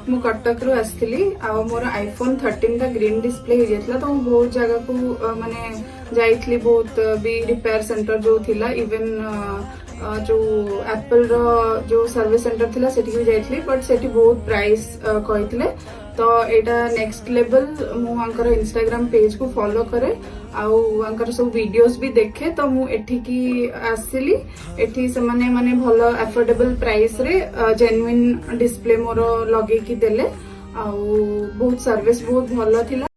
मु कटक रु आसली आ मोर आईफोन 13 का ग्रीन डिस्प्ले हो जाता तो बहुत जगह को माने जाइतली बहुत भी रिपेयर सेंटर जो थिला इवन जो एप्पल रो जो सर्विस सेंटर थिला सेठी भी जाइतली बट सेठी बहुत प्राइस कहितले तो एटा नेक्स्ट लेवल मु अंकर इंस्टाग्राम पेज को फॉलो करे आउ अंकर सब वीडियोस भी देखे तो मु एठी की आसिली एठी से माने भलो अफोर्डेबल प्राइस रे जेन्युइन डिस्प्ले मोर लगे की देले आउ बहुत सर्विस बहुत भलो थिला।